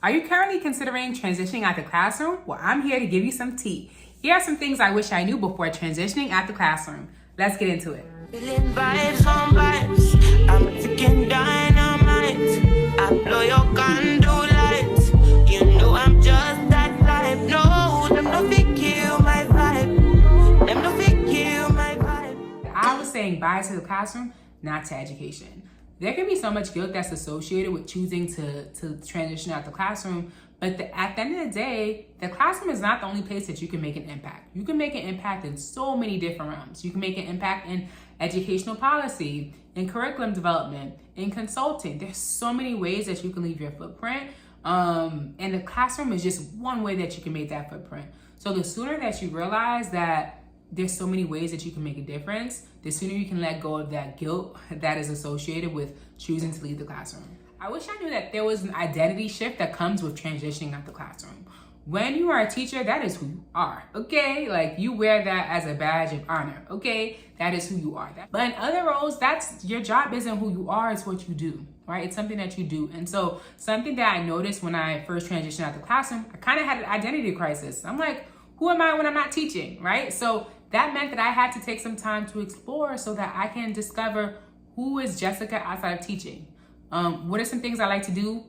Are you currently considering transitioning out the classroom? Well, I'm here to give you some tea. Here are some things I wish I knew before transitioning out the classroom. Let's get into it. Feeling vibes on vibes. I'm ticking dynamite. I blow your candle lights. You know I'm just that type. No, them no fit kill my vibe. Them no fit kill my vibe. I was saying bye to the classroom, not to education. There can be so much guilt that's associated with choosing to transition out the classroom, but at the end of the day, the classroom is not the only place that you can make an impact. You can make an impact in so many different realms. You can make an impact in educational policy, in curriculum development, in consulting. There's so many ways that you can leave your footprint, and the classroom is just one way that you can make that footprint. So the sooner that you realize that there's so many ways that you can make a difference, the sooner you can let go of that guilt that is associated with choosing to leave the classroom. I wish I knew that there was an identity shift that comes with transitioning out the classroom. When you are a teacher, that is who you are, okay? Like, you wear that as a badge of honor, okay? That is who you are. But in other roles, that's your job isn't who you are, it's what you do, right? It's something that you do. And so something that I noticed when I first transitioned out the classroom, I kind of had an identity crisis. I'm like, who am I when I'm not teaching, right? So that meant that I had to take some time to explore so that I can discover who is Jessica outside of teaching. What are some things I like to do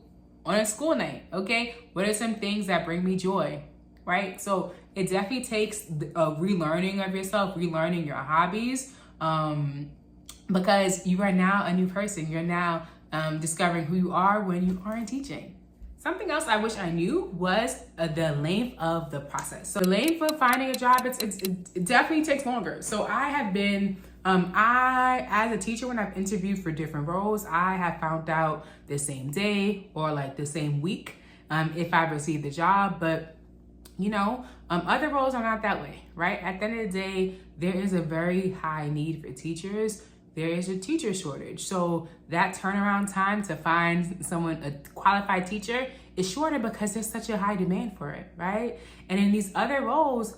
on a school night, okay? What are some things that bring me joy, right? So it definitely takes a relearning of yourself, relearning your hobbies, because you are now a new person. You're now discovering who you are when you aren't teaching. Something else I wish I knew was the length of the process. So the length of finding a job, it definitely takes longer. So I have been, as a teacher, when I've interviewed for different roles, I have found out the same day or like the same week if I received the job. But other roles are not that way, right? At the end of the day, there is a very high need for teachers. There is a teacher shortage. So that turnaround time to find someone, a qualified teacher, is shorter because there's such a high demand for it, right? And in these other roles,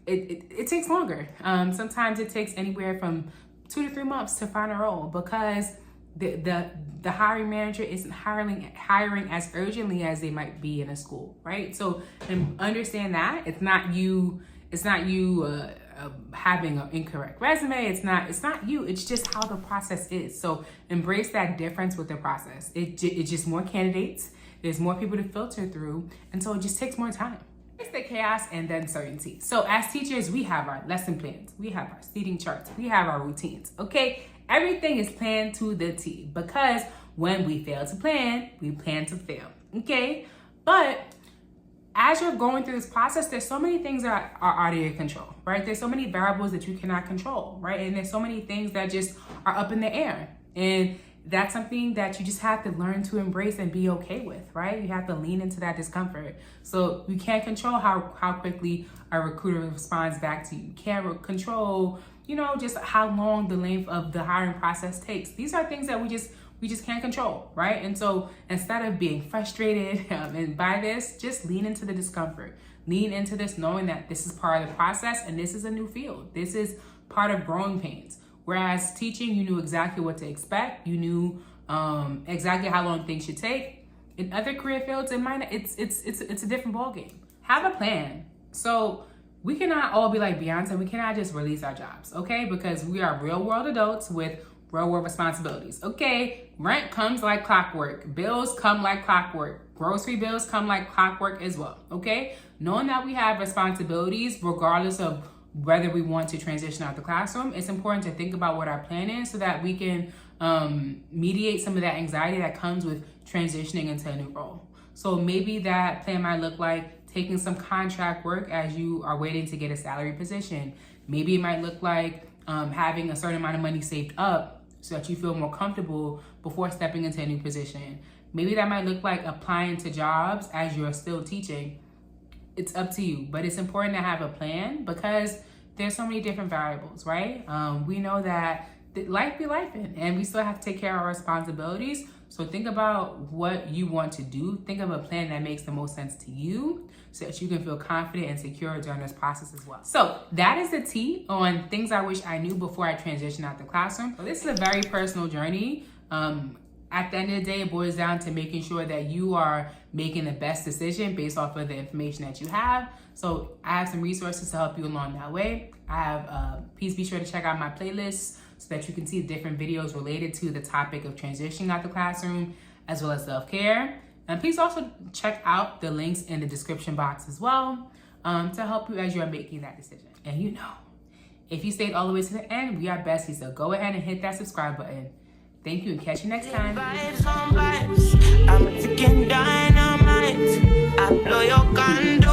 it takes longer. Sometimes it takes anywhere from 2 to 3 months to find a role because the hiring manager isn't hiring as urgently as they might be in a school, right? So and understand that it's not you having an incorrect resume. It's not you. It's just how the process is. So embrace that difference with the process. It's just more candidates. There's more people to filter through, and so it just takes more time. It's the chaos and the uncertainty. So as teachers, we have our lesson plans, we have our seating charts, we have our routines. Okay, everything is planned to the T because when we fail to plan, we plan to fail. Okay, but as you're going through this process, there's so many things that are out of your control, right? There's so many variables that you cannot control, right? And there's so many things that just are up in the air. And that's something that you just have to learn to embrace and be okay with, right? You have to lean into that discomfort. So you can't control how quickly a recruiter responds back to you. You can't control, just how long the length of the hiring process takes. These are things that we just can't control, right? And so instead of being frustrated and by this, just lean into the discomfort. Lean into this knowing that this is part of the process and this is a new field. This is part of growing pains. Whereas teaching, you knew exactly what to expect. You knew exactly how long things should take. In other career fields, it's a different ballgame. Have a plan. So we cannot all be like Beyonce. We cannot just release our jobs, okay? Because we are real world adults with real world responsibilities. Okay, rent comes like clockwork. Bills come like clockwork. Grocery bills come like clockwork as well, okay? Knowing that we have responsibilities regardless of whether we want to transition out the classroom, it's important to think about what our plan is so that we can mediate some of that anxiety that comes with transitioning into a new role. So maybe that plan might look like taking some contract work as you are waiting to get a salary position. Maybe it might look like having a certain amount of money saved up so that you feel more comfortable before stepping into a new position. Maybe that might look like applying to jobs as you're still teaching. It's up to you, but it's important to have a plan because there's so many different variables, right? We know that life be lifing and we still have to take care of our responsibilities. So think about what you want to do. Think of a plan that makes the most sense to you so that you can feel confident and secure during this process as well. So that is the tea on things I wish I knew before I transitioned out the classroom. So this is a very personal journey. at the end of the day, it boils down to making sure that you are making the best decision based off of the information that you have. So I have some resources to help you along that way. I have, please be sure to check out my playlist so that you can see different videos related to the topic of transitioning out the classroom, as well as self-care. And please also check out the links in the description box as well to help you as you're making that decision. And you know, if you stayed all the way to the end, we are besties. So go ahead and hit that subscribe button. Thank you and catch you next time. Vibes on vibes. I'm freaking dynamite. I blow your gun.